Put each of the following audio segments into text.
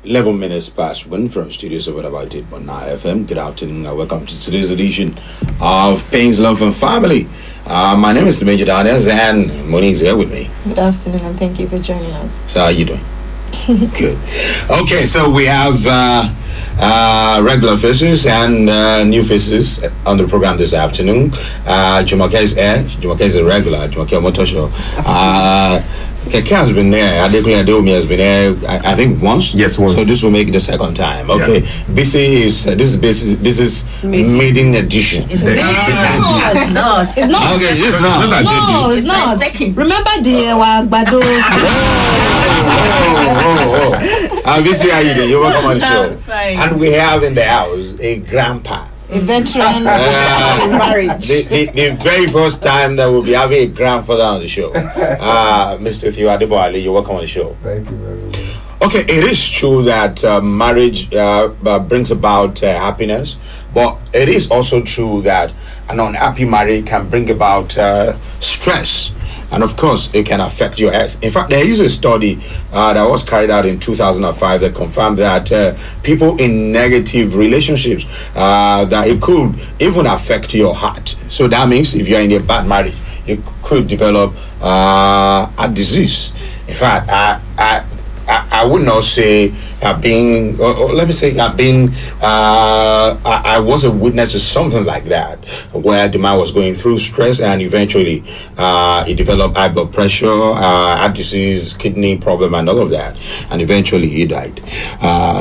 11 minutes past 1 from Studios of Adaba 8.9 FM. Good afternoon and welcome to today's edition of Pains, Love and Family. My name is Ogidan and Moni is here with me. Good afternoon and thank you for joining us. So how are you doing? Good. Okay, so we have regular faces and new faces on the program this afternoon. Jumake is here. Jumake is a regular. Jumake Motosho. Keke has been there. Adekunle Adeomi has been there. I think once. Yes, once. So this will make it the second time. Okay. Yeah. BC is this is maiden edition. It's not. Okay, it's not. No, it's not. Remember the Wagbado. BC, how you doing? You're welcome on the show. Fine. And we have in the house a grandpa. A veteran marriage. The very first time that we'll be having a grandfather on the show. Mr. Adaba, you're welcome on the show. Thank you very much. Okay, it is true that marriage brings about happiness, but it is also true that an unhappy marriage can bring about stress. And of course, it can affect your health. In fact, there is a study that was carried out in 2005 that confirmed that people in negative relationships, that it could even affect your heart. So that means if you're in a bad marriage, you could develop a disease. In fact, I would not say let me say I was a witness to something like that, where the man was going through stress and eventually he developed high blood pressure, heart disease, kidney problem and all of that, and eventually he died.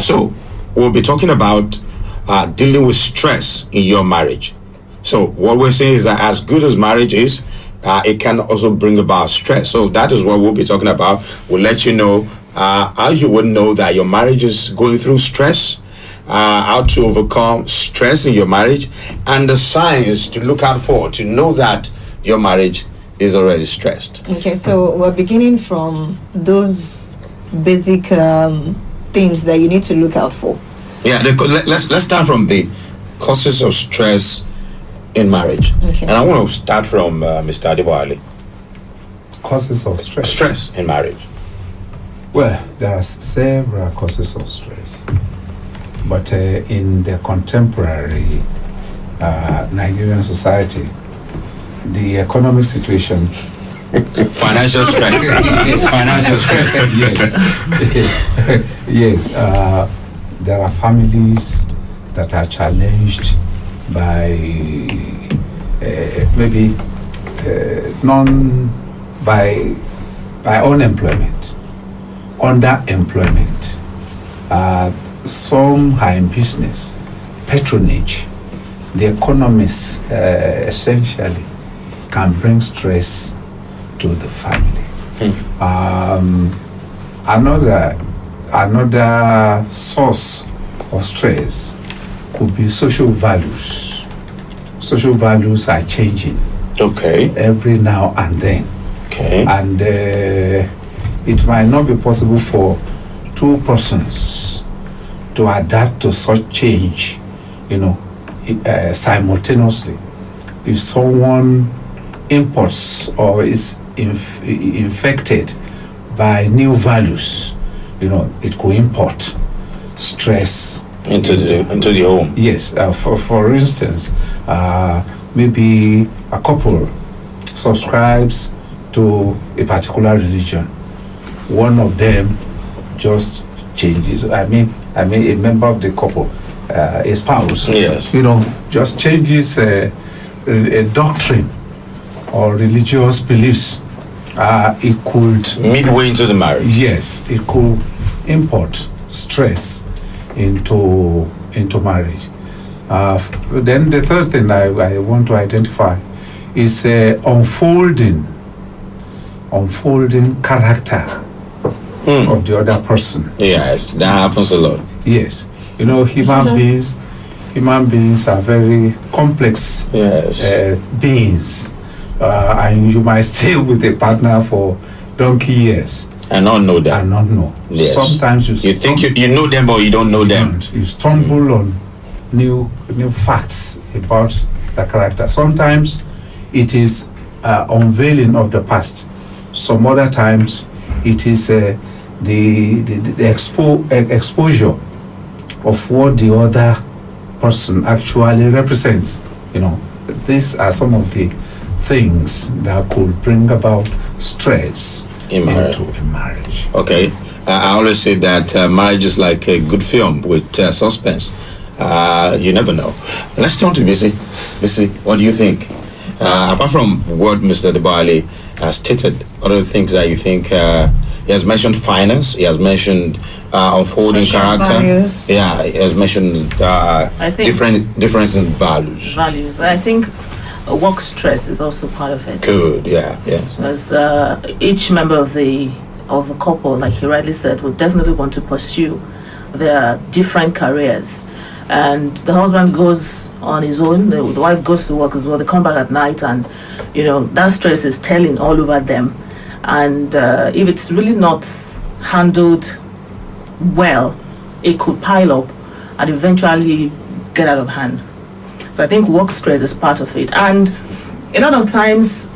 So we'll be talking about dealing with stress in your marriage. So what we're saying is that as good as marriage is, it can also bring about stress. So that is what we'll be talking about. We'll let you know how you would know that your marriage is going through stress, how to overcome stress in your marriage, and the signs to look out for to know that your marriage is already stressed. Okay, so we're beginning from those basic things that you need to look out for. Yeah, let's start from the causes of stress in marriage. Okay. And I want to start from Mr. Adeba. Causes of stress. Stress in marriage. Well, there are several causes of stress, but in the contemporary Nigerian society, the economic situation, Financial stress. Financial stress. yes, there are families that are challenged by maybe by unemployment, underemployment. Some are in business, patronage. The economists essentially can bring stress to the family. Another source of stress could be social values. Social values are changing. Okay. Every now and then. Okay. And it might not be possible for two persons to adapt to such change, simultaneously. If someone imports or is infected by new values, it could import stress Into the home. Yes, for instance, maybe a couple subscribes to a particular religion. One of them just changes. I mean, a member of the couple, a spouse. Yes. Just changes a doctrine or religious beliefs. It could Midway into the marriage. Yes, it could import stress into marriage. Then the third thing I want to identify is unfolding character of the other person. Yes, that happens a lot. Yes, human beings are very complex beings, and you might stay with a partner for donkey years and not know them. And not know. Yes. Sometimes you think you know them, but you don't know them. You stumble on new facts about the character. Sometimes it is unveiling of the past. Some other times it is exposure of what the other person actually represents. These are some of the things that could bring about stress In into a marriage. Okay. I always say that marriage is like a good film with suspense. You never know. Let's turn to Missy. Missy, what do you think? Apart from what Mr. Debale has stated, other things that you think, he has mentioned finance, he has mentioned unfolding Social character. values. Yeah, he has mentioned I think difference in values. values. I think work stress is also part of it. Good, yeah, yes. Because each member of the couple, like he rightly said, would definitely want to pursue their different careers, and the husband goes on his own. The wife goes to work as well. They come back at night, and that stress is telling all over them. And if it's really not handled well, it could pile up and eventually get out of hand. So I think work stress is part of it. And a lot of times,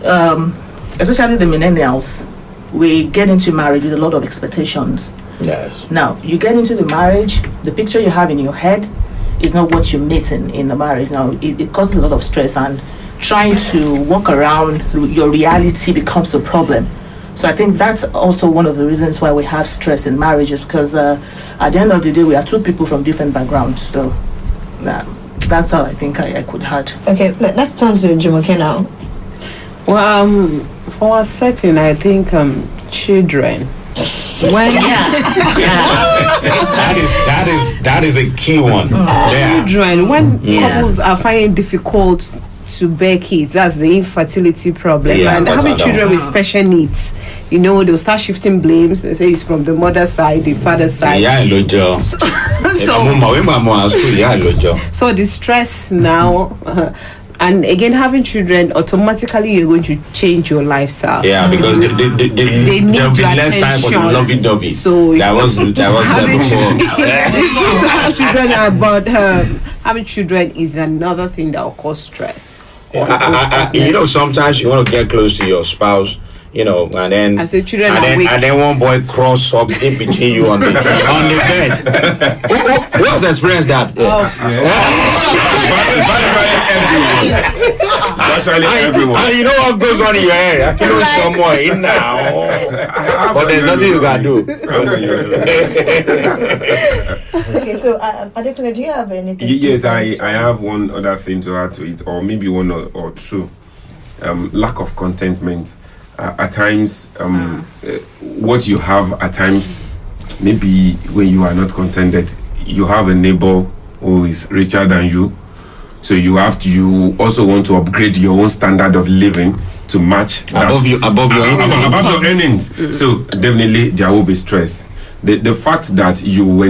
especially the millennials, we get into marriage with a lot of expectations. Yes. Now, you get into the marriage, the picture you have in your head is not what you're meeting in the marriage. Now, it causes a lot of stress, and trying to walk around your reality becomes a problem. So I think that's also one of the reasons why we have stress in marriages, because at the end of the day, we are two people from different backgrounds. So that's all I think I could add. Okay, let's turn to Jumoke now. Well, for a setting, I think children. When That is a key one. Yeah. children, when couples are finding it difficult to bear kids, that's the infertility problem. Yeah, And that's having another children one. with special needs, they'll start shifting blames. They say it's from the mother's side, the father's side. Yeah, Lojo. So the stress now, and again having children, automatically you're going to change your lifestyle. Yeah, because they They need there'll be your less time for the attention. lovey-dovey. So that was there having before. it's good to have children, but having children is another thing that will cause stress. Sometimes you want to get close to your spouse, and then And so children and are then, weak. and then one boy cross up in between you on the bed. Who has experienced that? Virtually everyone. And you know what goes on in your head? I can know someone in now, but there's nothing you can do. Okay, so Adekunle, do you have anything? Yes, to I say? have one other thing to add to it, or maybe one or two. Lack of contentment. At times, what you have at times, maybe when you are not contented, you have a neighbor who is richer than you, so you also want to upgrade your own standard of living to match Above your income. above your earnings. So definitely there will be stress. The fact that you are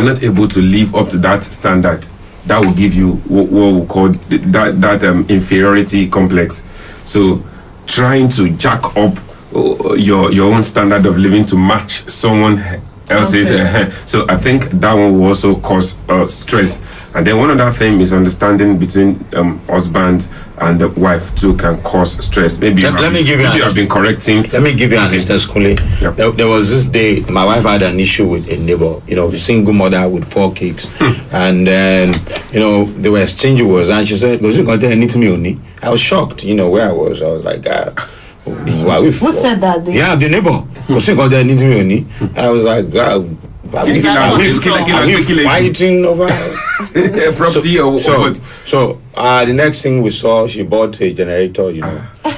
not able to live up to that standard, that will give you what we call that inferiority complex. So trying to jack up your own standard of living to match someone else's. So I think that one will also cause stress. And then one other thing, misunderstanding between husband and the wife too can cause stress. Maybe you have been correcting. Let me give you an instance, Kule. Yep. There was this day, my wife had an issue with a neighbor, a single mother with 4 kids. And then, they were exchanging words, and she said, "Was you going to tell anything to me?" I was shocked, where I was. I was like, Who said that? Yeah, the neighbor. Because she got there, need me. And I was like, God, are we fighting over property or what? So the next thing we saw, she bought a generator,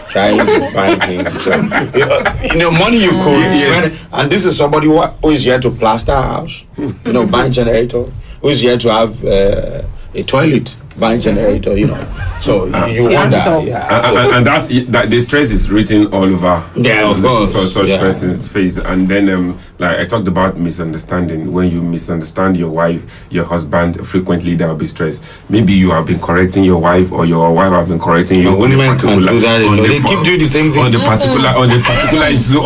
trying to buy things. So, money you could spend. And this is somebody who is here to plaster a house, buying generator, who is here to have a toilet, buying generator, So you wonder. And that the stress is written all over. Yeah, of course. Such person's face. And then like I talked about misunderstanding. When you misunderstand your wife, your husband, frequently there will be stress. Maybe you have been correcting your wife, or your wife have been correcting you. Women can do that. They keep doing the same thing on the particular issue.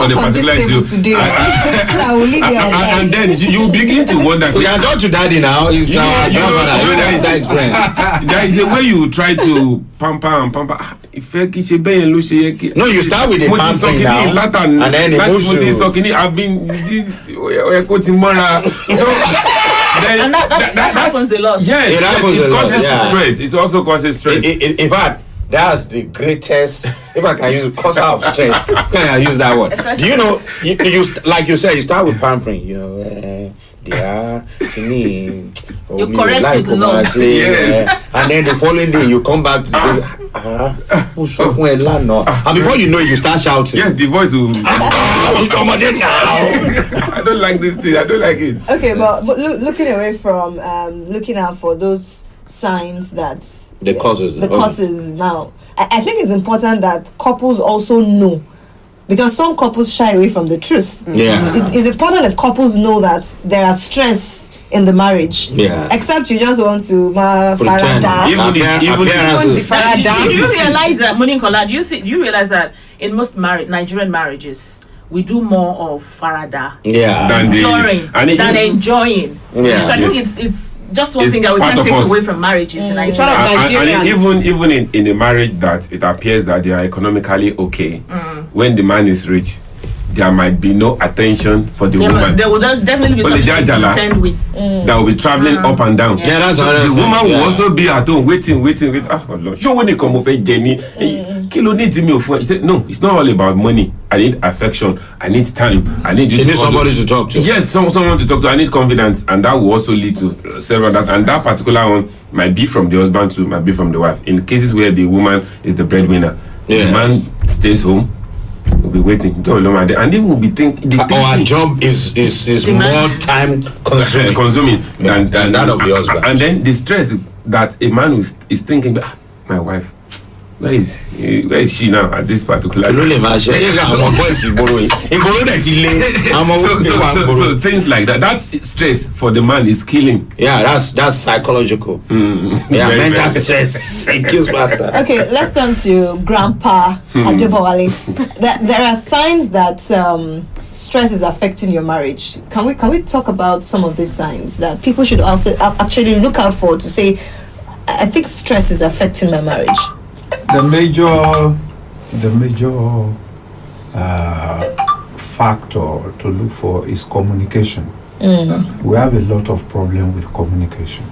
And then you begin to wonder. We are not to daddy now. Is that experience? That is the way you try to pamper. No, you start with the pampering now, and then I've been and that happens a lot. Yes, it causes stress. It also causes stress. In fact, that's the greatest. If I can use cause of stress, can I use that word? Do you know? You like you said, you start with pampering. You know, you correct it, no. And then the following day you come back to say, and before you know it, you start shouting. Yes, the voice will. I don't like this thing. I don't like it. Okay, but looking away from looking out for those signs that the causes now, I think it's important that couples also know, because some couples shy away from the truth. Yeah, it's important that couples know that there are stress in the marriage. Yeah, except you just want to farada. Do you realize that, Moninkanola? Do you realize that in most Nigerian marriages, we do more of farada than enjoying? Yeah, so I think it's just one thing that we can't take away from marriages. It's part of Nigeria. And even in a marriage that it appears that they are economically okay, when the man is rich, there might be no attention for the woman. There will definitely be something to contend with. That will be traveling up and down. Yeah, that's the woman will also be at home waiting. Oh Lord, show when they come over, Jenny. Kilo needs me. He said, no, it's not all about money. I need affection. I need time. I need you. You need somebody to talk to. Yes, someone to talk to. I need confidence, and that will also lead to several that. And that particular one might be from the husband too, might be from the wife. In cases where the woman is the breadwinner, the man stays home. We'll be waiting, and they will be thinking. Our job is more time consuming than that of the husband. And then the stress that a man is thinking, my wife, where is she now at this particular time? So things like that. That's stress for the man is killing. Yeah, that's psychological. Yeah, mental stress. It kills faster. Okay, let's turn to Grandpa Adaba. There are signs that stress is affecting your marriage. Can we talk about some of these signs that people should also actually look out for to say, I think stress is affecting my marriage? The major factor to look for is communication. We have a lot of problem with communication.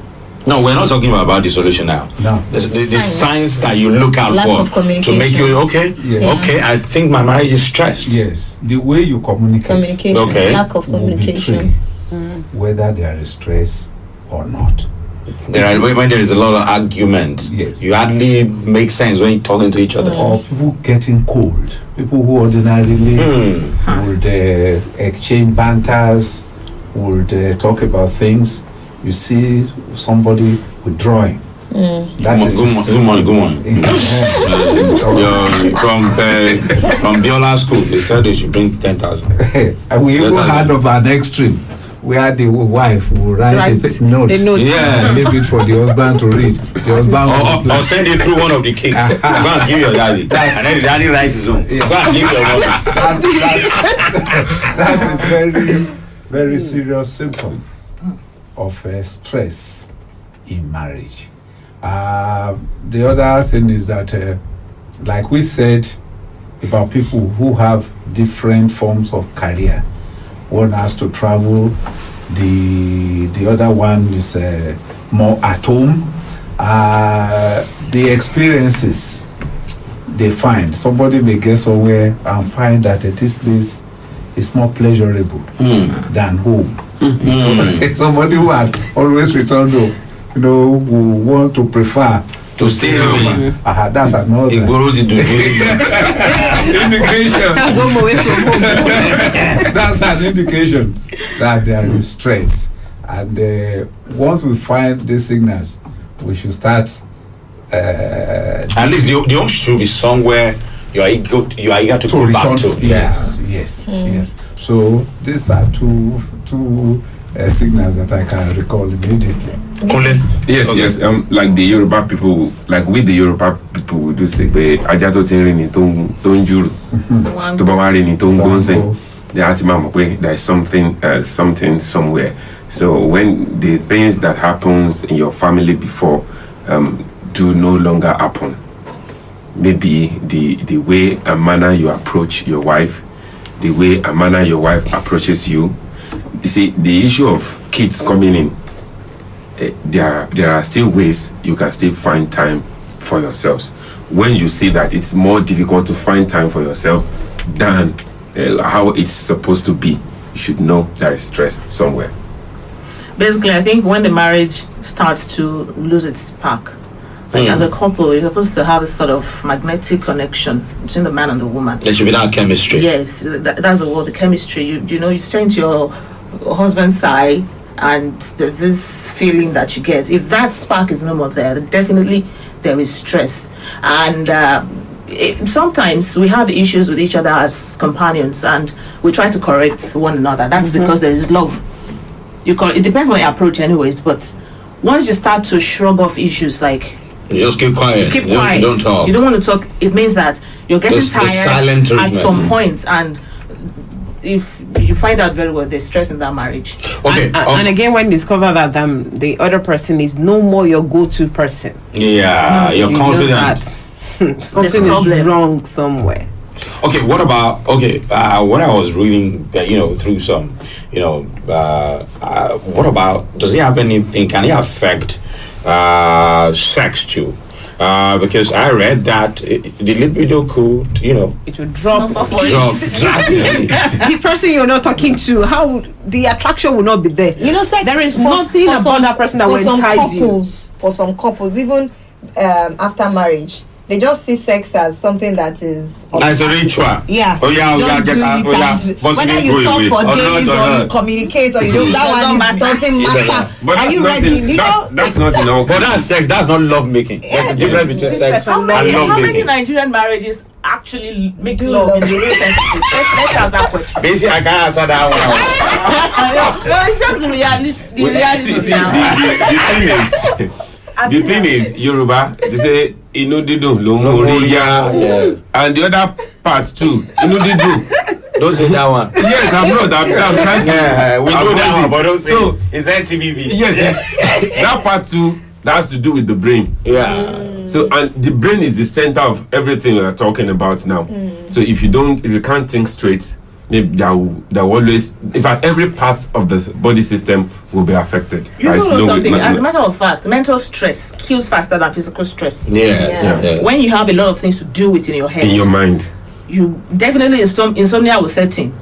No, we're not talking about the solution now. No. The signs that you look out for to make you okay. I think my marriage is stressed. Yes, the way you communicate. Lack of communication. Whether there is stress or not. When there is a lot of argument, you hardly make sense when you're talking to each other. Or people getting cold. People who ordinarily would exchange banters, would talk about things. You see somebody withdrawing. Good morning. From Biola school, they said they should bring 10,000. And we even heard of an extreme where the wife will write a note. And leave it for the husband to read. The husband or send it through one of the kids. Go and give your daddy. And then the daddy writes his own. Go and give your mother. That's a very, very serious symptom of stress in marriage. The other thing is that, like we said, about people who have different forms of career. One has to travel, the other one is more at home. The experiences they find, somebody may get somewhere and find that this place is more pleasurable than home. Somebody who had always returned home, who want to prefer to stay away. That's another indication. That's one away from home. That's an indication that there is stress. And once we find these signals, we should start. At least the home should be somewhere you are eager to go back to. Yes. So these are two signals that I can recall immediately. Yes. Like the Yoruba people, like with the Yoruba people, we do say, "Ajato tirini don't juru, to bawarini don't gonse." The atimam there is something somewhere. So when the things that happened in your family before do no longer happen, maybe the way and manner you approach your wife, the way and manner your wife approaches you. You see, the issue of kids coming in, there are still ways you can still find time for yourselves. When you see that it's more difficult to find time for yourself than how it's supposed to be, you should know there is stress somewhere. Basically, I think when the marriage starts to lose its spark, like as a couple, you're supposed to have a sort of magnetic connection between the man and the woman. There should be that chemistry. Yes, that's the word, the chemistry. You stay into your husband's side, and there's this feeling that you get. If that spark is no more there, then definitely there is stress. And sometimes we have issues with each other as companions, and we try to correct one another. That's because there is love. It depends on your approach anyways, but once you start to shrug off issues, like you just keep quiet. You don't talk. You don't want to talk. It means that you're getting tired at some point, and if you find out very well, there's stress in that marriage. Okay. And again, when you discover that the other person is no more your go-to person. Yeah, you're confident. Something is wrong somewhere. Okay, what about what I was reading, through some, what about, does it have anything, can it affect sex too? Because I read that the libido could, it will drop drastically. The person you're not talking to, how the attraction will not be there. Sex, there is nothing about that person that will entice you. For some couples, even after marriage, they just see sex as something that is as a ritual. Yeah. Whether you talk for days or you communicate or you don't, that one doesn't matter. But are you ready? That's not enough. But that's sex. That's not love making. There's a difference between sex and love making. How many Nigerian marriages actually make love in the real sense? Let's ask that question. Basically, I can't answer that one. No, it's just reality. The reality now. The thing is, Yoruba, they say inudidu lomoriya, and the other part too, inudidu. Don't say that one. Yes, I'm trying to. We know that one, but don't say it's NTVB. Yes, that part too, that has to do with the brain. Yeah. So, and the brain is the center of everything we are talking about now. So if you can't think straight, maybe there will always, in fact, every part of the body system will be affected. You know something? As a matter of fact, mental stress kills faster than physical stress. Yeah. When you have a lot of things to deal with in your head, in your mind, you definitely insomnia will set in.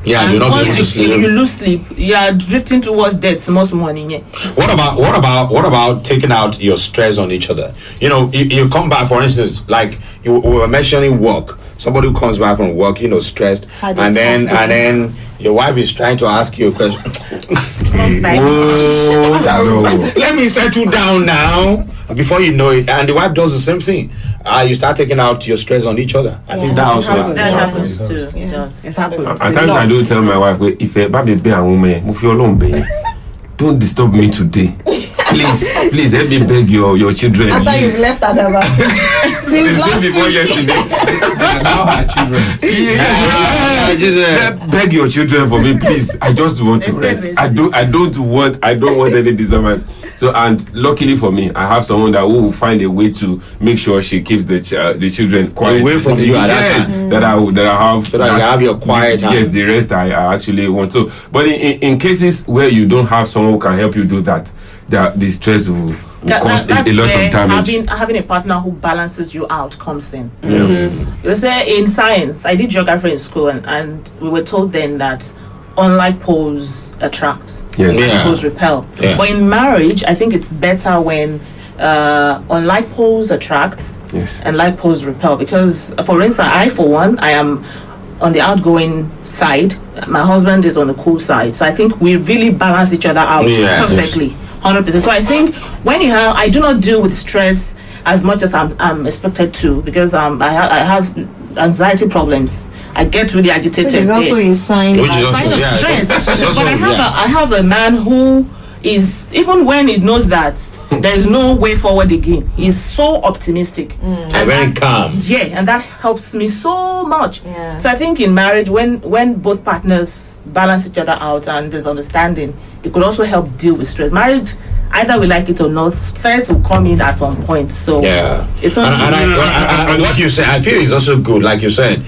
Yeah, and you're not once able to sleep. You lose sleep. You are drifting towards death most morning. Yeah. What about taking out your stress on each other? You come back, for instance, like we were mentioning work. Somebody who comes back from work, stressed, and then your wife is trying to ask you a question. Let me settle down now. Before you know it, and the wife does the same thing. You start taking out your stress on each other. I think that also happens too. It happens. At times I do tell my wife, if baby be a woman, don't disturb me today. Please help me beg your children. After you've left Adaba. Since last before week. yesterday. Now her children. Beg your children for me, please. I just want to rest. I don't want any disturbance. So, and luckily for me, I have someone that will find a way to make sure she keeps the children quiet away from you at that time. That I have, so that you have your quiet time. Yes, the rest I actually want. So, but in cases where you don't have someone who can help you do that, the stress will cause a lot of damage. Having a partner who balances you out comes in. They say in science, I did geography in school, and we were told then that unlike poles attract, poles repel. Yes. But in marriage, I think it's better when unlike poles attract and like poles repel. Because, for instance, I am on the outgoing side. My husband is on the cool side. So I think we really balance each other out perfectly. 100%. So I think when I do not deal with stress as much as I'm expected to, because I have anxiety problems. I get really agitated. Which is also a sign. Which is also- Sign of yeah, stress. it's also- But yeah. I have a man who is, even when he knows that there is no way forward again, he's so optimistic And very that- calm. Yeah, and that helps me so much. Yeah. So I think in marriage, when both partners balance each other out and there's understanding, it could also help deal with stress. Marriage, either we like it or not, stress will come in at some point. So Yeah, it's and, only and what you say, I feel is also good. Like you said,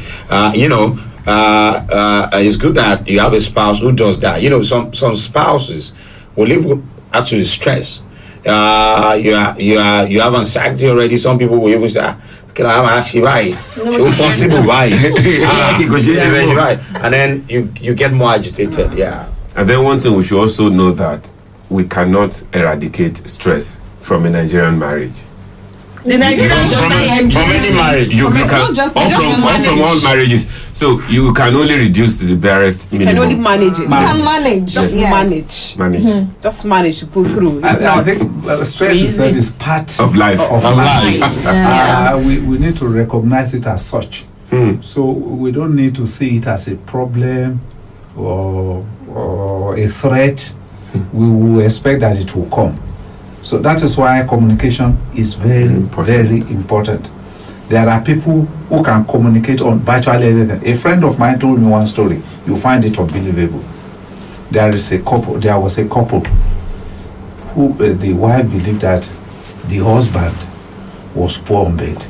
it's good that you have a spouse who does that. You know, some spouses will live with actually stress. You have anxiety already. Some people will even say, "Can I actually buy? Possible buy?" And then you get more agitated. Yeah. And then one thing we should also know that we cannot eradicate stress from a Nigerian marriage. the Nigerian From any marriage, You From- can, not just- all just from manage. all marriages. So you can only reduce to the barest You can minimum. only manage it. You can manage. Just yes. manage. Manage Just manage to pull through. If I not, think stress Easy. itself is part of life. of Of life. life. Yeah. We need to recognize it as such. So we don't need to see it as a problem or a threat. We will expect that it will come. So that is why communication is very important. There are people who can communicate on virtually anything. A friend of mine told me one story. You find it unbelievable. There was a couple who the wife believed that the husband was poor on bed.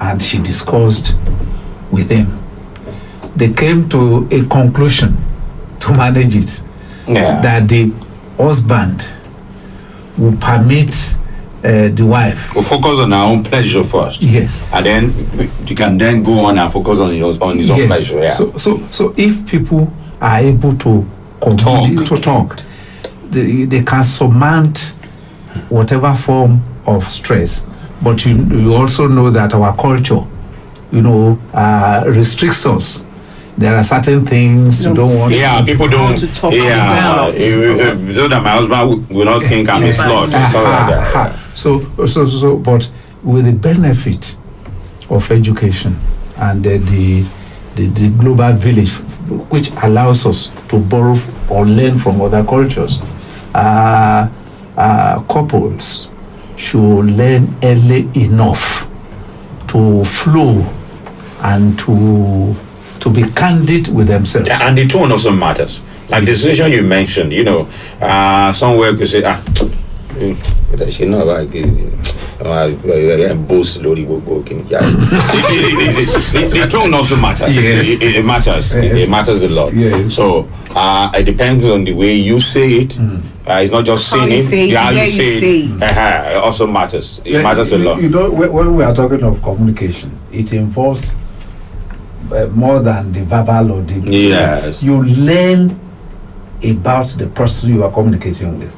And she discussed with him. They came to a conclusion to manage it. Yeah. That the husband will permit the wife. We'll focus on our own pleasure first. Yes. And then you can then go on and focus on his own pleasure. Yeah. So if people are able to talk, they can surmount whatever form of stress. But you also know that our culture, restricts us. There are certain things you don't want. Yeah, people don't. to talk Yeah, about. so that my husband will not think I'm a slut. and stuff like that. So, but with the benefit of education and the global village, which allows us to borrow or learn from other cultures, couples should learn early enough to flow and to be candid with themselves. Yeah, and the tone also matters. Like the situation you mentioned, somewhere could say, she know like boast lori gbogbo kini. The tone also matters. Yes. It matters. Yes. It matters a lot. Yes. So it depends on the way you say it. It's not just How saying you it. say it, How where you say it. It also matters. It matters a lot. When we are talking of communication, it involves more than the verbal or the. Yes. You learn about the person you are communicating with.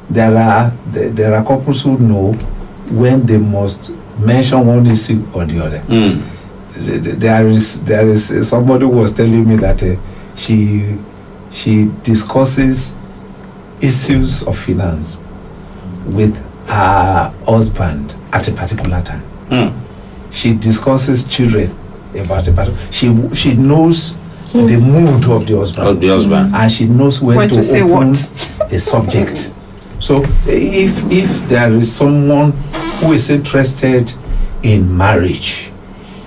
There are couples who know when they must mention one issue or the other. There is somebody who was telling me that she discusses issues of finance with her husband at a particular time. She discusses children about a particular. She knows the mood of the husband. And she knows when to say open what. a subject. So if there is someone who is interested in marriage,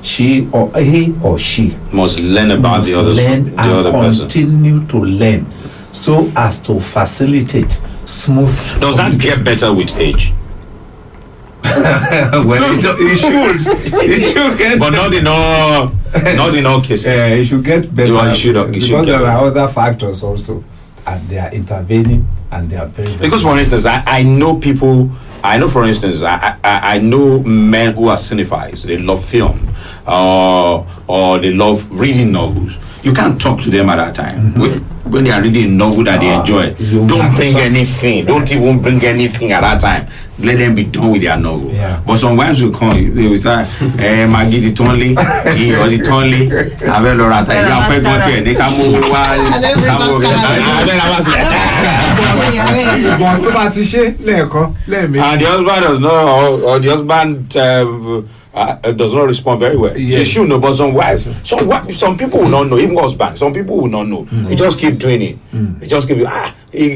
he or she Must learn about must the other person. continue to learn so as to facilitate smooth. Does that get better with age? Well, it should get, But not in all cases. it should get better. Well, it should because get there better. are other factors also, and they are intervening, and they are very. Because, for instance, I know people. I know, for instance, I know men who are cinephiles. They love film, or they love reading novels. You can't talk to them at that time. When they are reading a novel that they enjoy, don't bring anything. Don't even bring anything at that time. Let them be done with their novel. Yeah. But some wives will come. They will say, Maggie, the Tonley, or the Tonley. I will not. I will not. They can move. But tó bá ti ṣe lẹ́ẹ̀kan lẹ́ẹ̀mejì. And the husband does not, or the husband does not respond very well. Yes. She should know, but some people will not know, even husband. Some people will not know. They just keep doing it. They just keep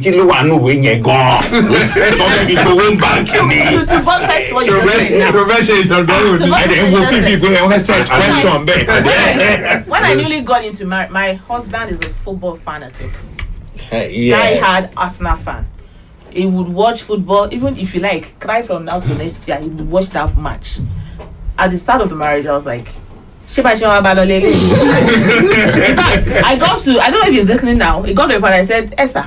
kilo wa nu we yẹn gan. Talking people won't bank me. To both sides what you just said now. Profession. And then we'll feel people when set question back. When I newly got into marriage, my husband is a football fanatic. Yeah. I had Arsenal fan. He would watch football, even if you like, cry from now to next year, he would watch that match. At the start of the marriage, I was like, Shiba Shiba Balolele. In fact, I don't know if he's listening now. He got to the point, I said, Esther,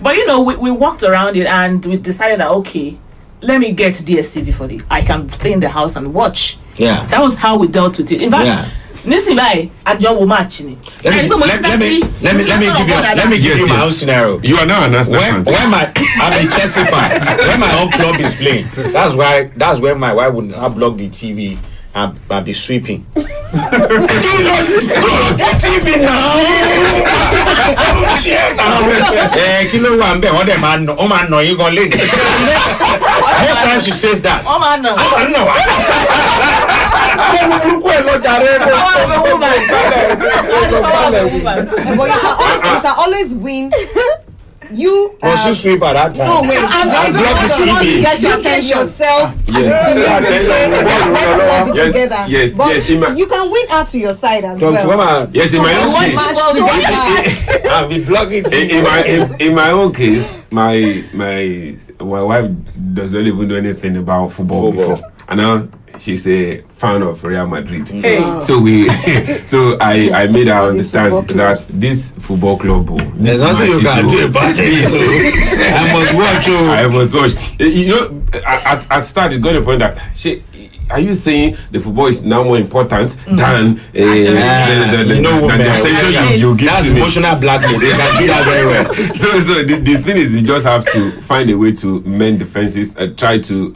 but you know, we walked around it and we decided that, okay, let me get DSTV for it. I can stay in the house and watch. Yeah. That was how we dealt with it. In fact, Nisi bai ajo wo match ni. Let me give you my own scenario. You are now an Arsenal fan. I'm a Chelsea fan. When my own club is playing, that's where my wife would not block the TV and be sweeping. TV now. Kilo wa mbe won dem man o man no you gon lady. Most times she says that. Oh man no. But you can always win. You she sweep at that time. No wait, I block the TV. You get yourself together. Yes, but yes, you can win out to your side as well. Yes, in my own case. I'll be blocking in my own case, my wife does not even know anything about football. Before. And now she's a fan of Real Madrid. So I made her understand that this football club, there's nothing you can do about it. I must watch. You know, at start it got a point that are you saying the football is now more important than the attention you give to me? Emotional blackmail. They can do that very well. So the thing is, you just have to find a way to mend the fences and try to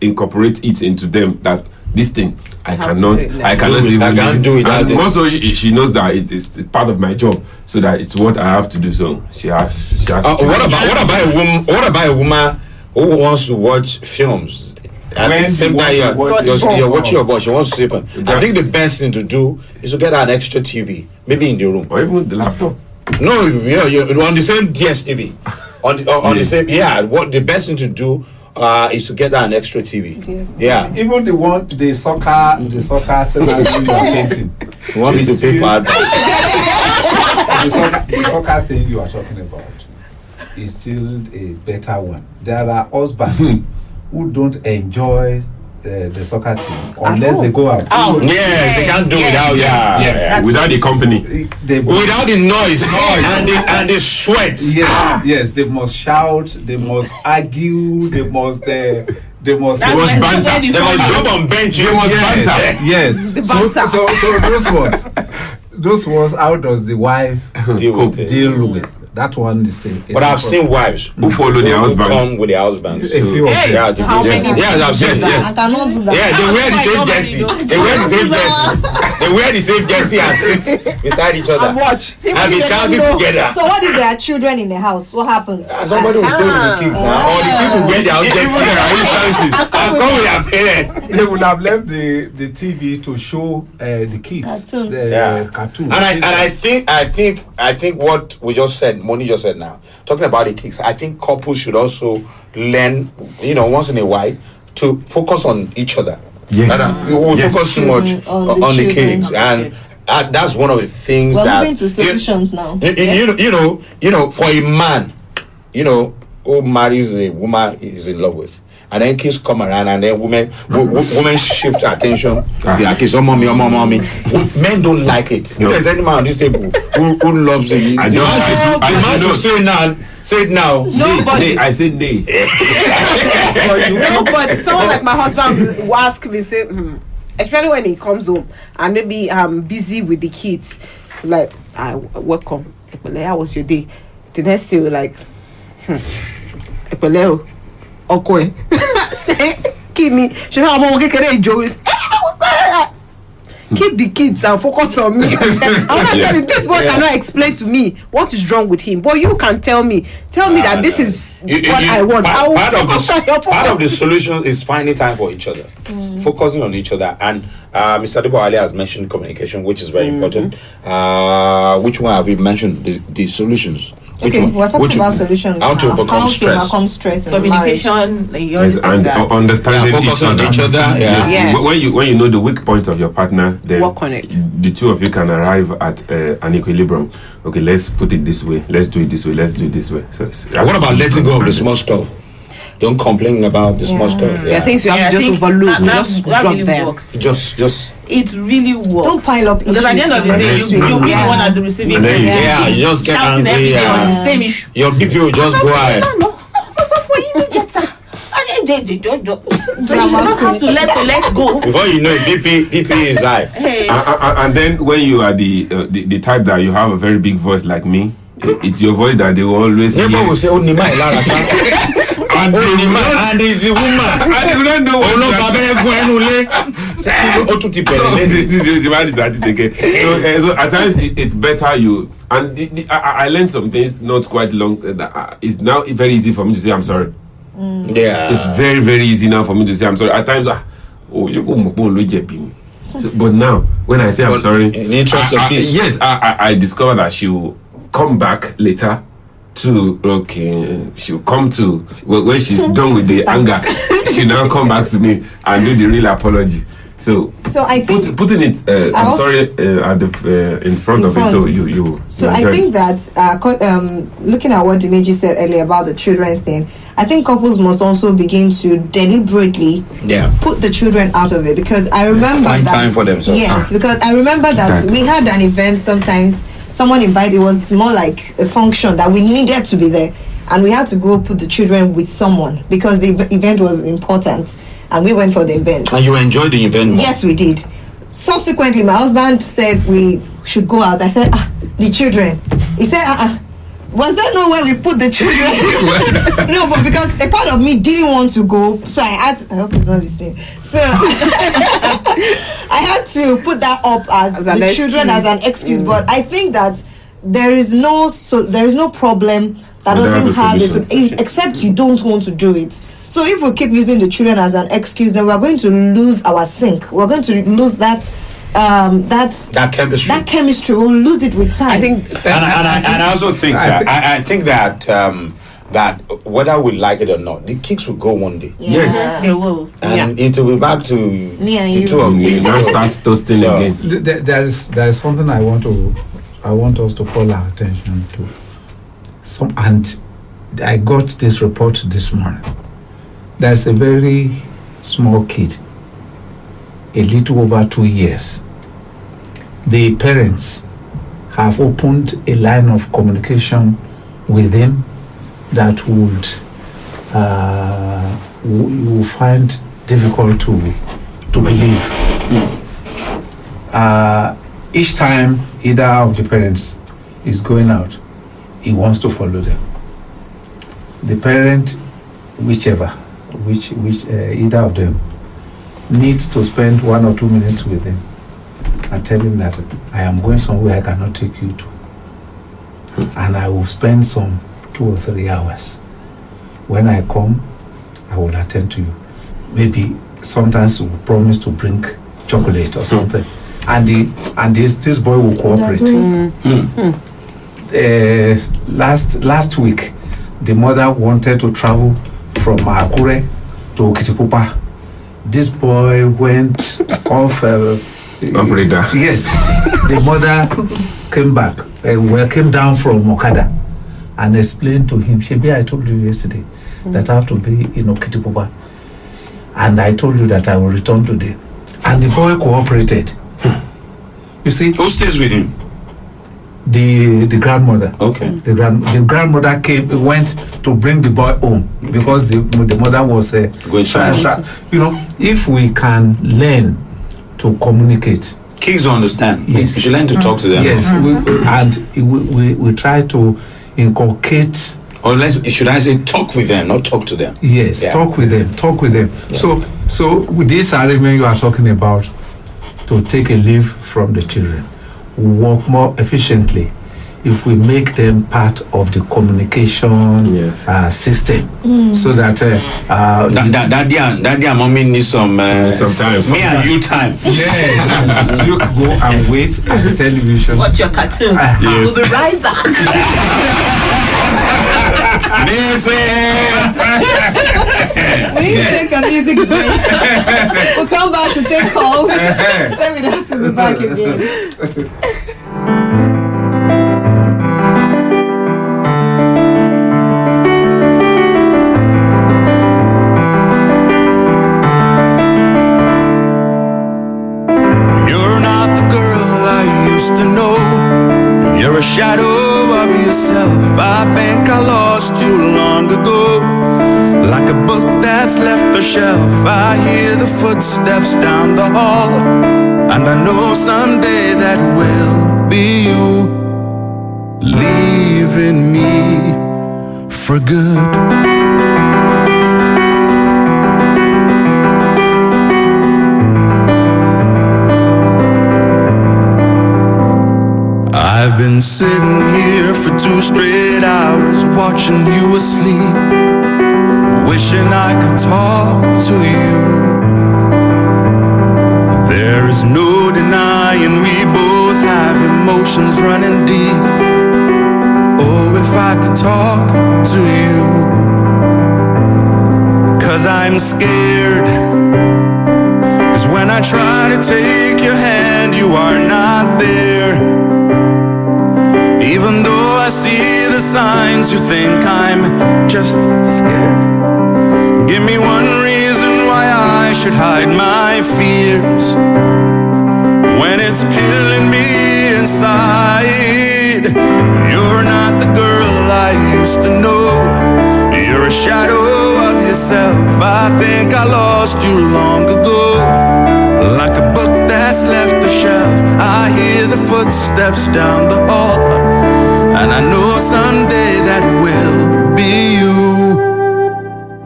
incorporate it into them that this thing I can't do it. And also she knows that it is part of my job, so that it's what I have to do. So she has. What about a woman who wants to watch films? At the same time, you're watching your boss. You want to sleep. I think the best thing to do is to get an extra TV, maybe in the room, or even the laptop. No, you're on the same DSTV, on the same. Yeah, what the best thing to do is to get an extra TV. Yeah, even the soccer scenario you are painting. You want me to pay for advice? The soccer thing you are talking about is still a better one. There are husbands who don't enjoy the soccer team unless they go out. Yeah, they can't do without without the company, without the noise and the sweat. Yes, they must shout, they must argue, they must banter, they must jump on benches, they must banter. Yes, so those ones, how does the wife deal with? That one is same. But I've seen wives who follow their husbands. Come with their husbands. A few of them. Yes, I've seen. Yes. I cannot do that. Yeah, they wear the same jersey. They wear the same jersey and sit beside each other. And watch. And be shouting together. So what if there are children in the house? What happens? Somebody will stay with the kids now. Or the kids will wear their own jersey and come with their parents. They would have left the TV to show the kids the cartoon. And I think what we just said, Moni just said now, talking about the kids, I think couples should also learn, once in a while, to focus on each other. Yes. We will focus too much on the kids, and that's one of the things that. We're moving to solutions now. For a man, who marries a woman he's in love with, and then kids come around, and then women shift attention to their kids. Oh mommy. Men don't like it. If there's any man on this table who loves it, the man should say it now. Nobody. I said nay. No, but someone like my husband will ask me, say, especially when he comes home and maybe I'm busy with the kids, like, welcome. How was your day? The next day we're like, Kini, she have more kekere jokes. keep the kids and focus on me. I want to tell you, this boy cannot explain to me what is wrong with him, but you can tell me that this is what I want. I will focus on your part of the solution is finding time for each other, focusing on each other. And Mr. Adaba has mentioned communication, which is very important. Which one have we mentioned? The solutions. Okay, we're talking about solutions. How to overcome stress in communication, yes, and understanding focus on each other. Yes. Yes. When you know the weak point of your partner, then work on it. The two of you can arrive at an equilibrium. Okay, let's put it this way. Let's do it this way. Let's do it this way. So, what about letting go of the small stuff? Don't complain about the small stuff. Yeah, things you have to just overlook. Just that drop really them. works. Just It really works. Don't pile up Because at the end of the day, you be the one at the receiving And then end. yeah, you just get Shouting angry. every day on the same issue. Your BP will just go high. No. Also for you, Jetta. So you just have to let go. Before you know it, BP is high. Hey. and then when you are the type that you have a very big voice like me, it's your voice that they will always hear. Neighbor will say, "Oh, Nima, and it's the woman." I do not know Oh no, so at times it's better you and I learned some things not quite long. It's now very easy for me to say I'm sorry. Yeah, It's very, very easy now for me to say I'm sorry. At times, you go. So, but now, when I say I'm sorry, in the interest of peace. yes, I discover that she will come back later to she'll come to when she's done with the anger. She now come back to me and do the real apology. So I think putting it I'm sorry at the in front of it, so you so I think that looking at what Dimeji said earlier about the children thing, I think couples must also begin to deliberately put the children out of it, because I remember find that, time for themselves. Yes, because I remember that we had an event. Sometimes someone invited. It was more like a function that we needed to be there, and we had to go put the children with someone because the event was important, and we went for the event. And you enjoyed the event more? Yes, we did. Subsequently, my husband said we should go out. I said, the children. He said, was there no way we put the children? No, but because a part of me didn't want to go, so I hope he's not listening. So I had to put that up as the children as an excuse. But I think that there is no problem that doesn't have a except you don't want to do it. So if we keep using the children as an excuse, then we're going to lose our sync. We're going to lose that chemistry. That chemistry, we'll lose it with time. I think, and I also think, I think that that whether we like it or not, the kids will go one day. Yes, They will. And it will be back to the two of you you. now start toasting So- again. There is something I want us to call our attention to. And I got this report this morning. There's a very small kid, a little over 2 years. The parents have opened a line of communication with him that you will find difficult to believe. Each time either of the parents is going out, he wants to follow them. The parent, which either of them, needs to spend 1 or 2 minutes with him and tell him that I am going somewhere I cannot take you to, and I will spend some 2 or 3 hours. When I come, I will attend to you. Maybe sometimes we will promise to bring chocolate or something, and this boy will cooperate. Last week, the mother wanted to travel from Akure to Okitipupa. This boy went off radar. Yes, the mother came down from Okada and explained to him, Shebi, I told you yesterday that I have to be in Okitipupa, and I told you that I will return today. And the boy cooperated. You see, Who stays with him? the grandmother. Okay. The grandmother went to bring the boy home because the mother was Going somewhere. you know, if we can learn to communicate. Kids don't understand. Yes. You should learn to talk to them. Yes, we try to inculcate. Or should I say talk with them, not talk to them? Yes, Yeah. talk with them. Yeah. So with this argument you are talking about, to take a leave from the children will work more efficiently if we make them part of the communication system, so that daddy and mommy need some sometimes me and you time. Yes, you go and wait at the television. Watch your cartoon. Yes. We'll be right back. We need to take a music break. We'll come back to take calls. Stay with us, we'll be back again. You're not the girl I used to know. You're a shadow of yourself. I think I lost you long ago. Like a book that's left the shelf, I hear the footsteps down the hall, and I know someday that will be you, leaving me for good. I've been sitting here for 2 straight hours watching you asleep, wishing I could talk to you. There is no denying we both have emotions running deep. Oh, if I could talk to you, 'cause I'm scared. 'Cause when I try to take your hand, you are not there. Even though I see the signs, you think I'm just scared. Give me one reason why I should hide my fears when it's killing me inside. You're not the girl I used to know. You're a shadow of yourself. I think I lost you long ago. Like a book that's left the shelf, I hear the footsteps down the hall, and I know someday that will be you,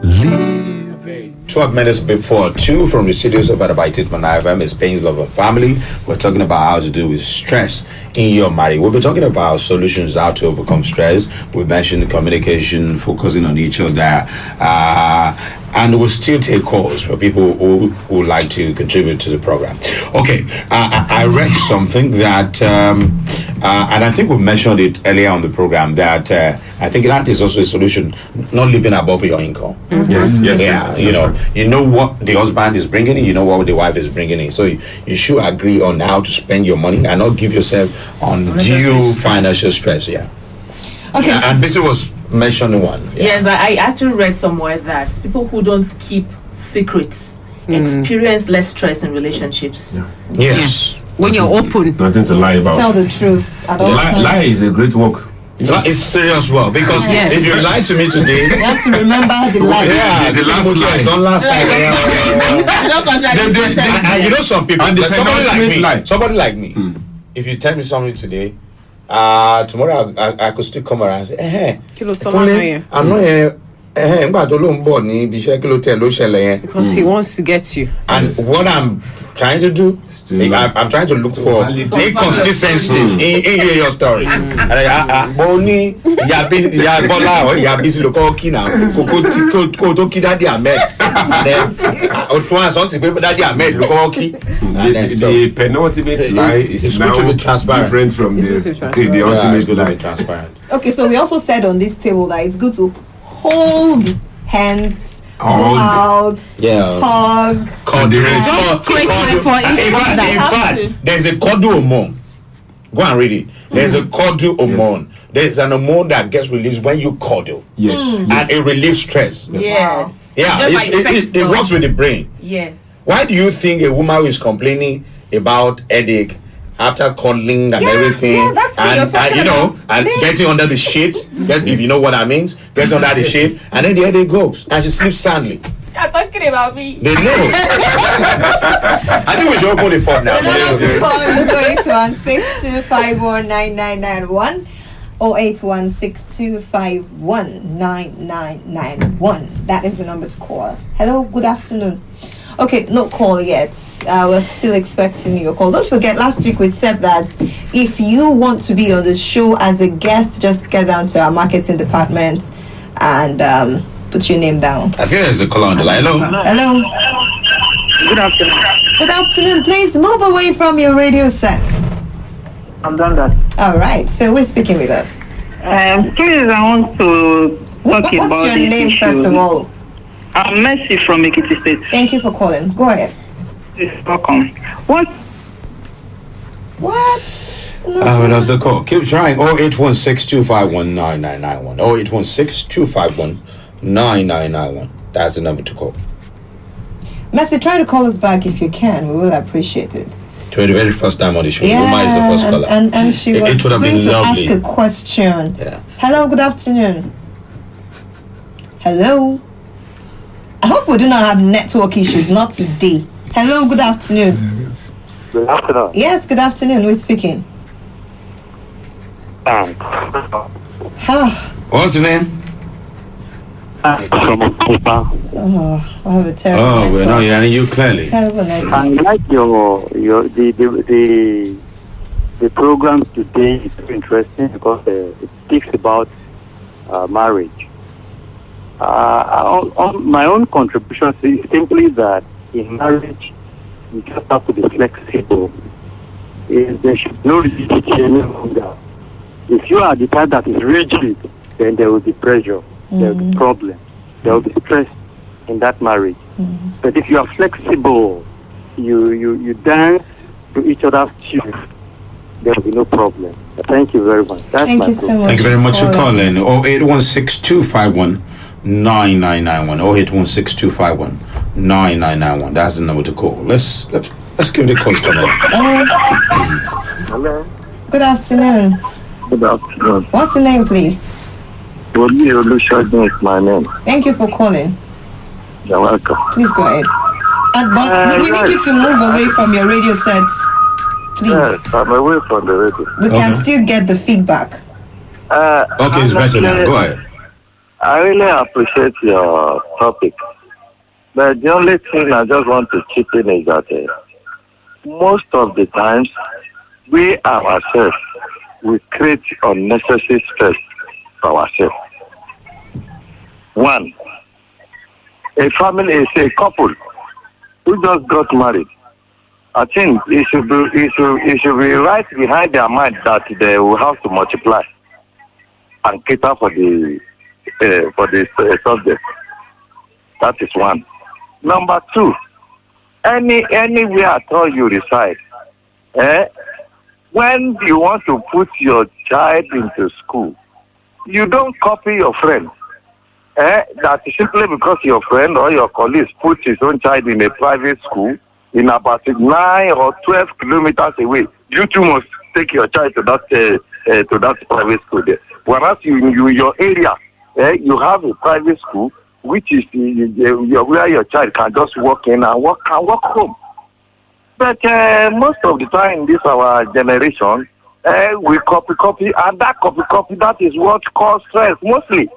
leaving. 12 minutes before 2 from the studios of Adaba FM is Pains, Love and Family. We're talking about how to deal with stress in your marriage. We'll be talking about solutions, how to overcome stress. We mentioned communication, focusing on each other. And we'll still take calls for people who would like to contribute to the program. Okay, I read something that, and I think we mentioned it earlier on the program, that I think that is also a solution, not living above your income. Yes. You know what the husband is bringing in, you know what the wife is bringing in. So you should agree on how to spend your money and not give yourself undue financial stress. Yeah. Okay. Yeah, and this was mentioned one. Yeah. Yes, I actually read somewhere that people who don't keep secrets experience less stress in relationships. Yes. When you're open. Nothing to lie about. Tell the truth at all times. Lie is a great work. It's serious work, because Yes. if you lie to me today, You have to remember the lie. yeah, The last lie. on last time. Don't contradict yourself. And you know some people, And the like penultimate somebody lie. like me, if you tell me something today, tomorrow I could still come around and say, Kilo Sola no here. I'm not here. Nígbà tó ló ń bọ̀ ní ibi iṣẹ́ kí ló tẹ̀ ló ṣẹlẹ̀ yẹn. Because he wants to get you. And what I'm trying to do, I'm trying to look for inconsistencies in your story. And but only ìyá Bọ́lá or ìyá Bísí ló kọ́ kí náà kó tó kí Daddy Ahmed. And then òtún àṣọ sì pé Daddy Ahmed ló kọ́ kí. The penultimate lie is it's now good to be transparent. different from It's the good to be transparent. the Yeah, it's ultimate good to be lie. transparent. Okay, so we also said on this table that it's good to hold hands, go out, Yeah. hug. create time for each In fact, there's a Kodu hormone. Go and read it. There's a Kodu hormone. There's an hormone that gets released when you cuddle, Yes. and it relieves stress. Yes. Yeah, Just like sex, it though. works with the brain. Yes. Why do you think a woman who is complaining about headache after cuddling and everything, that's what you're and talking you know, about. and getting under the sheet, if you know what I mean, gets under the sheet, and then the headache goes, and she sleeps soundly. You're talking about me. They know. I think we should open the pot now. The number to call is 0816251991 or 0816251991. That is the number to call. Hello, good afternoon. Okay, no call yet. We're still expecting your call. Don't forget, last week we said that if you want to be on the show as a guest, just get down to our marketing department and put your name down. I feel there's a caller on the line. Hello. Hello. Good afternoon. Good afternoon. Please move away from your radio set. I'm done that. All right. So we're speaking with us. Please, I want to talk about What's your name, issue. first of all? I'm Mercy from Ekiti State. Thank you for calling. Go ahead. Please, welcome. What? Well, that's the call. Keep trying. 0816-251-9991. 0816-251-9991. That's the number to call. Mercy, try to call us back if you can. We will appreciate it. To the very first time on the show. Yeah, Uma is the first caller. and she was It would have going been to lovely. ask a question. Yeah. Hello, good afternoon. Hello. I hope we do not have network issues, not today. Hello, good afternoon. Good afternoon. Yes, good afternoon. We're speaking. What's the name? From Ogidan. Oh, I have a terrible Oh, network. we're not hearing you clearly. Terrible network. I like the program today is very interesting because it speaks about marriage. My own contribution is simply that in marriage, you just have to be flexible. There should no rigidity any longer. If you are the type that is rigid, then there will be pressure, there will be problems, there will be stress in that marriage. But if you are flexible, you dance to each other's tune, there will be no problem. Thank you very much. That's Thank my you so program. much. Thank you very much for calling. 0816-251-9991. 0816-251-9991. That's the number to call. Let's give the calls coming up. Hello. Good afternoon. Good afternoon. What's the name, please? Oladimeji is my name. Thank you for calling. You're welcome. Please go ahead. But we need you to move away from your radio sets, please. Yes, I'm away from the radio. We can still get the feedback. Okay, it's better now. Go ahead. I really appreciate your topic. But the only thing I just want to chip in is that most of the times, we ourselves, we create unnecessary stress for ourselves. One, a family is a couple who just got married. I think it should be right behind their mind that they will have to multiply and cater for the subject. That is one. Number two, anywhere at all you reside, when you want to put your child into school, you don't copy your friend. That is simply because your friend or your colleague put his own child in a private school in about 9 or 12 kilometers away. You too must take your child to that private school there. Whereas your area, you have a private school which is where your child can just walk in and walk home. But most of the time in this our generation, we copy, and that copy, that is what causes stress mostly.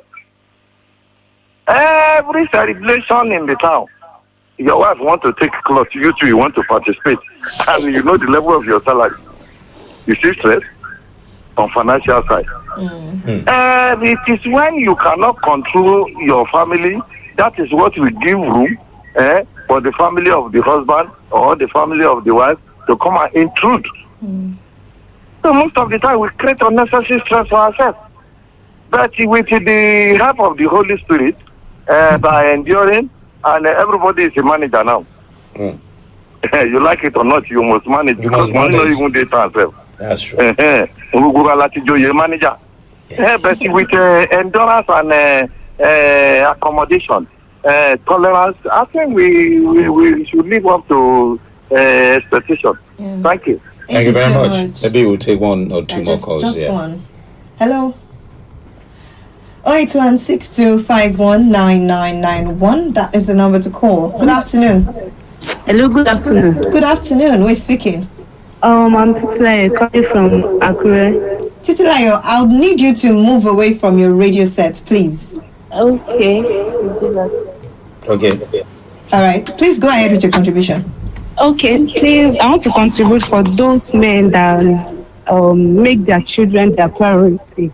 Every celebration in the town, your wife want to take clothes, you too, you want to participate, and you know the level of your salary. You see stress on financial side. It is when you cannot control your family, that is what will give room for the family of the husband or the family of the wife to come and intrude. So most of the time we create unnecessary stress for ourselves. But with the help of the Holy Spirit, by enduring, and everybody is a manager now. You like it or not, you must manage, because money not even they transfer. That's true. Manager. But with endurance and accommodation, tolerance, I think we should live up to expectation. Thank you. Thank you very much. Maybe we'll take one or two more calls. Just Yeah. one. Hello. 0816-251-9991. That is the number to call. Good afternoon. Hello, good afternoon. Good afternoon. We're speaking. I'm Titilayo, calling from Akure. Titilayo, I'll need you to move away from your radio set, please. Okay. Okay. All right, please go ahead with your contribution. Okay, please, I want to contribute for those men that make their children their priority.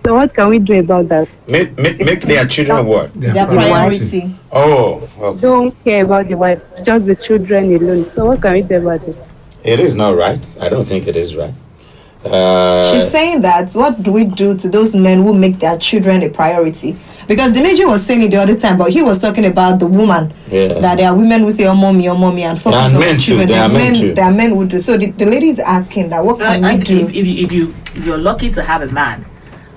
So what can we do about that? Make their children what? Their priority. Oh, okay. Don't care about the wife, just the children alone. So what can we do about it? It is not right. I don't think it is right. She's saying that what do we do to those men who make their children a priority? Because Dimeji was saying it the other time, but he was talking about the woman. Yeah. That there are women who say, oh mommy, and focus on men the too. children. There are men too. There are men who do. So the lady is asking that what can we do? If you're lucky to have a man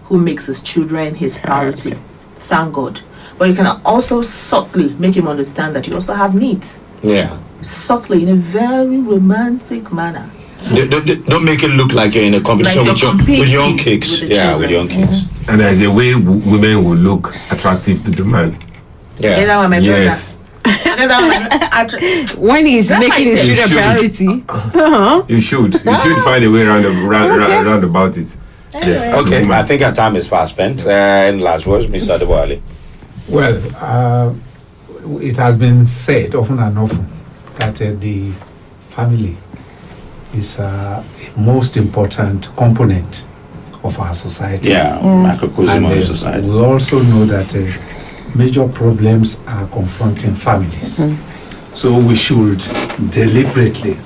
who makes his children his priority, thank God. But you can also subtly make him understand that you also have needs. Yeah. Subtly, in a very romantic manner. Don't make it look like you're in a competition Like with your own kids. with the Yeah, with your own kids. And there's a way women will look attractive to the man. Yeah. Yes. When he's That's making my his children should. priority. You should find a way round about it. Yes. Okay, woman. I think our time is fast spent. And last words, Mr. Adaba. Well, it has been said often and often that the family is a most important component of our society. Yeah, microcosm And of the society. we also know that major problems are confronting families. So we should deliberately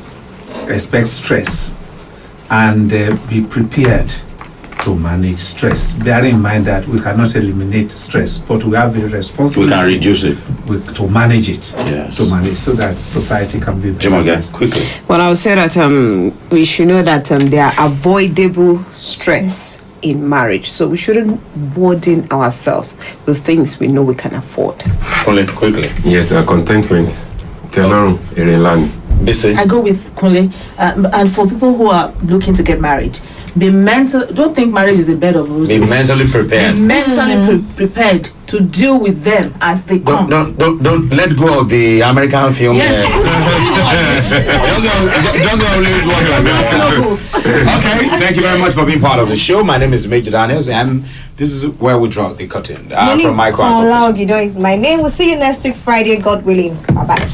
respect stress and be prepared to manage stress. Bearing in mind that we cannot eliminate stress, but we have a responsibility. We can reduce it. To manage it. Yes. To manage so that society can be better. Jim, again, quickly. Well, I would say that we should know that there are avoidable stress in marriage, so we shouldn't burden ourselves with things we know we can afford. Quickly. Yes, contentment. Telaru, Erelan. I go with Kunle. And for people who are looking to get married, don't think marriage is a bed of roses. Be mentally prepared. Be mentally prepared to deal with them as they come. Don't let go of the American film. Yes. Okay, thank you very much for being part of the show. My name is Major Daniels, and this is where we draw the curtain. From my Moninkanola Ogidan is my name. We'll see you next week, Friday, God willing. Bye bye.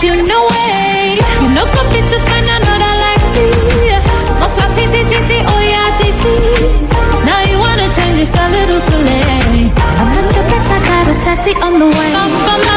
You know way, you know compete to find another like me. Must have titi, oh yeah, titi. Now you wanna change this a little too late. I'm at your place, I got a taxi on the way.